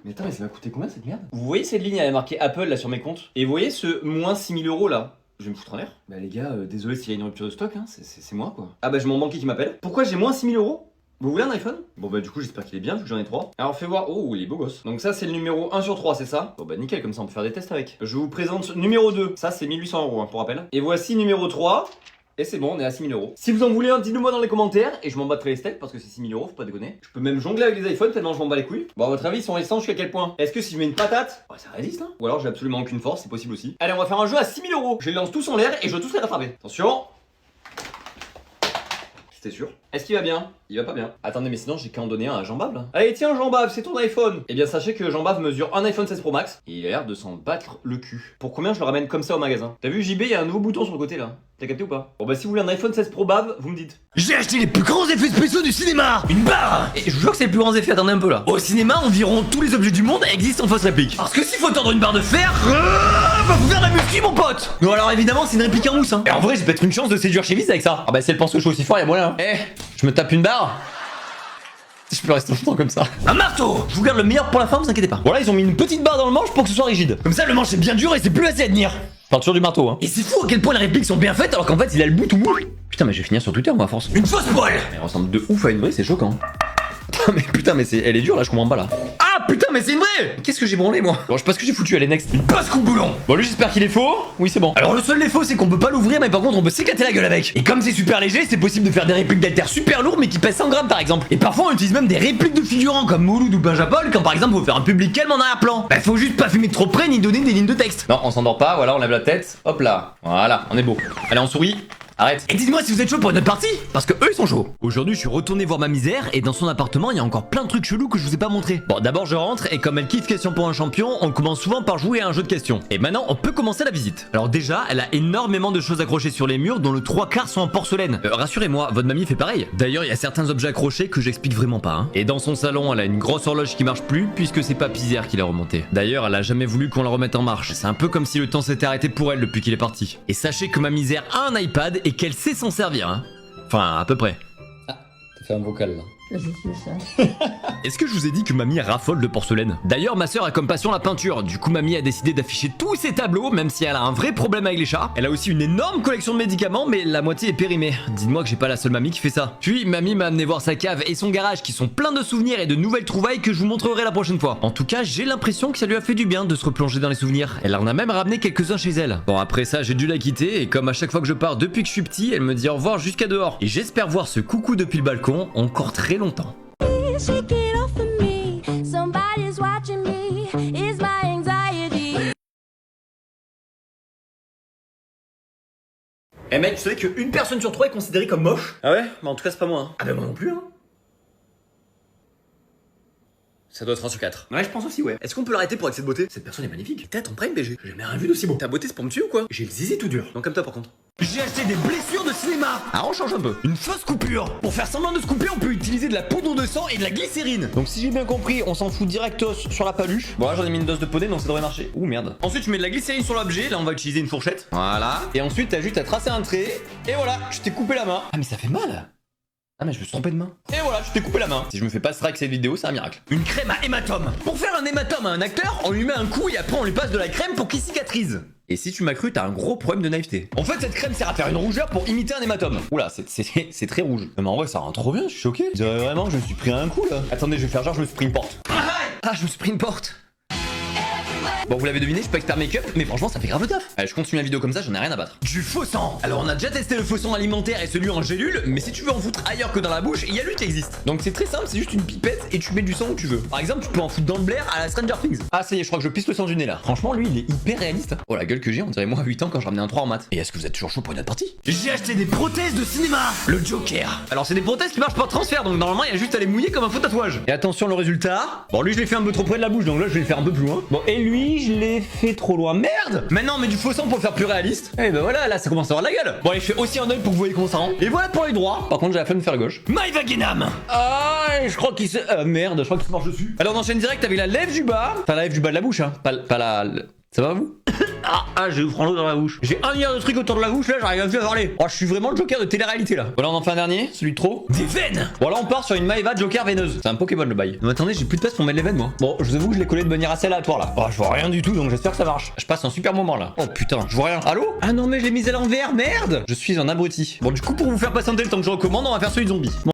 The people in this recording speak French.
Mais attends, mais ça va coûter combien cette merde? Vous voyez cette ligne, elle est marquée Apple là sur mes comptes? Et vous voyez ce moins 6000 € là? Je vais me foutre en l'air. Bah les gars, désolé s'il y a une rupture de stock, hein, c'est moi quoi. Ah bah j'ai mon banquier qui m'appelle. Pourquoi j'ai moins 6000 €? Vous voulez un iPhone? Bon bah du coup j'espère qu'il est bien vu que j'en ai 3. Alors fais voir, oh il est beau gosse. Donc ça c'est le numéro 1 sur 3 c'est ça? Bon bah nickel, comme ça on peut faire des tests avec. Je vous présente numéro 2, ça c'est 1800 € hein, pour rappel. Et voici numéro 3. Et c'est bon, on est à 6000 €. Si vous en voulez un, dites-le moi dans les commentaires. Et je m'en battrai les steaks parce que c'est 6000 €, faut pas déconner. Je peux même jongler avec les iPhones tellement je m'en bats les couilles. Bon, à votre avis, ils sont résistants jusqu'à quel point? Est-ce que si je mets une patate, oh, ça résiste hein? Ou alors j'ai absolument aucune force, c'est possible aussi. Allez, on va faire un jeu à 6000 €. Je les lance tous en l'air et je dois tous les rattraper. Attention. C'était sûr. Est-ce qu'il va bien? Il va pas bien. Attendez, mais sinon j'ai qu'à en donner un à Jean-Bave là. Allez, tiens Jean-Bave, c'est ton iPhone. Eh bien, sachez que Jean-Bave mesure un iPhone 16 Pro Max et il a l'air de s'en battre le cul. Pour combien je le ramène comme ça au magasin? T'as vu JB, il y a un nouveau bouton sur le côté là. T'as capté ou pas? Bon bah si vous voulez un iPhone 16 Pro Bave, vous me dites. J'ai acheté les plus grands effets spéciaux du cinéma. Une barre. Et je vous jure que c'est les plus grands effets, attendez un peu là. Au cinéma, environ tous les objets du monde existent en fausse réplique. Parce que s'il faut tordre une barre de fer, va vous faire la muscu mon pote. Non alors évidemment c'est une réplique en mousse hein. Et en vrai j'ai peut-être une chance de séduire Chemise avec ça. Ah bah si elle pense que je suis aussi fort, y'a moyen. Eh, je me tape une barre. Je peux rester longtemps comme ça. Un marteau. Je vous garde le meilleur pour la fin, vous inquiétez pas. Voilà, ils ont mis une petite barre dans le manche pour que ce soit rigide. Comme ça le manche est bien dur et c'est plus assez à tenir. Enfin, toujours du marteau hein. Et c'est fou à quel point les répliques sont bien faites alors qu'en fait il a le bout tout mou. Putain, mais je vais finir sur Twitter moi à force. Une fausse poêle. Elle ressemble de ouf à une vraie, c'est choquant. Putain, mais elle est dure là, je comprends pas là. Ah putain mais c'est une vraie. Qu'est-ce que j'ai branlé moi? Bon, je sais pas ce que j'ai foutu, allez next. Une passe coupe boulon. Bon, lui j'espère qu'il est faux. Oui, c'est bon. Alors le seul défaut c'est qu'on peut pas l'ouvrir mais par contre on peut s'éclater la gueule avec. Et comme c'est super léger, c'est possible de faire des répliques d'altère super lourds mais qui pèsent 100 grammes par exemple. Et parfois on utilise même des répliques de figurants comme Mouloud ou Benjapol quand par exemple faut faire un public calme en arrière-plan. Bah faut juste pas fumer trop près ni donner des lignes de texte. Non, on s'endort pas, voilà, on lève la tête. Hop là. Voilà, on est beau. Allez, on sourit. Arrête. Et dites-moi si vous êtes chaud pour une autre partie, parce que eux ils sont chauds. Aujourd'hui je suis retourné voir ma misère et dans son appartement il y a encore plein de trucs chelous que je vous ai pas montré. Bon d'abord je rentre et comme elle kiffe question pour un champion, on commence souvent par jouer à un jeu de questions. Et maintenant on peut commencer la visite. Alors déjà elle a énormément de choses accrochées sur les murs dont le 3/4 sont en porcelaine. Rassurez-moi, votre mamie fait pareil. D'ailleurs il y a certains objets accrochés que j'explique vraiment pas hein. Et dans son salon elle a une grosse horloge qui marche plus puisque c'est Papisière qui l'a remontée. D'ailleurs elle a jamais voulu qu'on la remette en marche. C'est un peu comme si le temps s'était arrêté pour elle depuis qu'il est parti. Et sachez que ma misère a un iPad et qu'elle sait s'en servir hein. Enfin à peu près. T'as fait un vocal là. Est-ce que je vous ai dit que mamie raffole de porcelaine? D'ailleurs ma soeur a comme passion la peinture, du coup mamie a décidé d'afficher tous ses tableaux même si elle a un vrai problème avec les chats. Elle a aussi une énorme collection de médicaments mais la moitié est périmée. Dites-moi que j'ai pas la seule mamie qui fait ça. Puis mamie m'a amené voir sa cave et son garage qui sont pleins de souvenirs et de nouvelles trouvailles que je vous montrerai la prochaine fois. En tout cas j'ai l'impression que ça lui a fait du bien de se replonger dans les souvenirs. Elle en a même ramené quelques-uns chez elle. Bon après ça j'ai dû la quitter et comme à chaque fois que je pars depuis que je suis petit elle me dit au revoir jusqu'à dehors. Et j'espère voir ce coucou depuis le balcon encore très longtemps. Shake it off of me. Somebody's watching me. Is my anxiety. Eh mec, tu savais qu'une personne sur 3 est considérée comme moche? Ah ouais? Bah en tout cas, c'est pas moi hein. Ah bah moi non plus hein. Ça doit être 1 sur 4. Ouais, je pense aussi, ouais. Est-ce qu'on peut l'arrêter pour excès de beauté? Cette personne est magnifique. Tête en prime, BG. J'ai jamais rien vu d'aussi beau. Ta beauté, c'est pour me tuer ou quoi? J'ai le zizi tout dur. Non, comme toi par contre. J'ai acheté des blessures de cinéma. Ah, on change un peu. Une fausse coupure. Pour faire semblant de se couper, on peut utiliser de la poudre de sang et de la glycérine. Donc si j'ai bien compris, on s'en fout directos sur la paluche. Bon là j'en ai mis une dose de poney donc ça devrait marcher. Ouh merde. Ensuite, tu mets de la glycérine sur l'objet. Là, on va utiliser une fourchette. Voilà. Et ensuite t'as juste à tracer un trait. Et voilà, je t'ai coupé la main. Ah, mais ça fait mal. Ah mais je me suis trompé de main. Et voilà, je t'ai coupé la main. Si je me fais pas strike cette vidéo, c'est un miracle. Une crème à hématome. Pour faire un hématome à un acteur, on lui met un coup et après on lui passe de la crème pour qu'il cicatrise. Et si tu m'as cru, t'as un gros problème de naïveté. En fait, cette crème sert à faire une rougeur pour imiter un hématome. Oula, c'est très rouge. Mais en vrai, ça rend trop bien, je suis choqué. Je dirais vraiment que je me suis pris un coup là. Attendez, je vais faire genre, je me suis pris une porte. Ah, je me suis pris une porte. Bon, vous l'avez deviné, je suis pas expert make-up, mais franchement, ça fait grave le taf. Allez, je continue la vidéo comme ça, j'en ai rien à battre. Du faux sang. Alors on a déjà testé le faux sang alimentaire et celui en gélule, mais si tu veux en foutre ailleurs que dans la bouche, il y a lui qui existe. Donc c'est très simple, c'est juste une pipette et tu mets du sang où tu veux. Par exemple, tu peux en foutre dans le blaire à la Stranger Things. Ah ça y est, je crois que je pisse le sang du nez là. Franchement, lui, il est hyper réaliste. Oh la gueule que j'ai, on dirait moi à 8 ans quand je ramenais un 3 en maths. Et est-ce que vous êtes toujours chaud pour une autre partie? J'ai acheté des prothèses de cinéma. Le Joker. Alors c'est des prothèses qui marchent par transfert, donc normalement il y a juste à les mouiller comme un faux tatouage. Et attention le résultat. Bon lui je l'ai fait un peu trop près de la bouche, donc là je vais le faire un peu plus loin. Bon, et lui, je l'ai fait trop loin. Merde! Maintenant on met du faux sang pour le faire plus réaliste. Et ben voilà, là ça commence à avoir de la gueule. Bon allez, je fais aussi un œil pour que vous voyez comment ça rend. Et voilà pour l'œil droit. Par contre, j'ai la flemme de faire gauche. Maïvagenam. Ah, je crois qu'il se. Merde, je crois qu'il se marche dessus. Alors on enchaîne direct avec la lèvre du bas. Enfin, la lèvre du bas de la bouche, hein. Pas la. Ça va vous? J'ai eu franc l'eau dans la bouche. J'ai 1 milliard de trucs autour de la bouche là, j'arrive plus à parler. Oh, je suis vraiment le Joker de télé-réalité là. Voilà, on en fait un dernier, celui de trop. Des veines. Voilà, on part sur une Maeva Joker veineuse. C'est un Pokémon le bail. Non, attendez, j'ai plus de place pour mettre les veines moi. Bon, je vous avoue que je l'ai collé de manière assez aléatoire là. Oh, je vois rien du tout donc j'espère que ça marche. Je passe un super moment là. Oh putain, je vois rien. Allô? Ah non, mais je l'ai mise à l'envers, merde. Je suis un abruti. Bon, du coup, pour vous faire patienter le temps que je recommande, on va faire celui de zombie. Bon,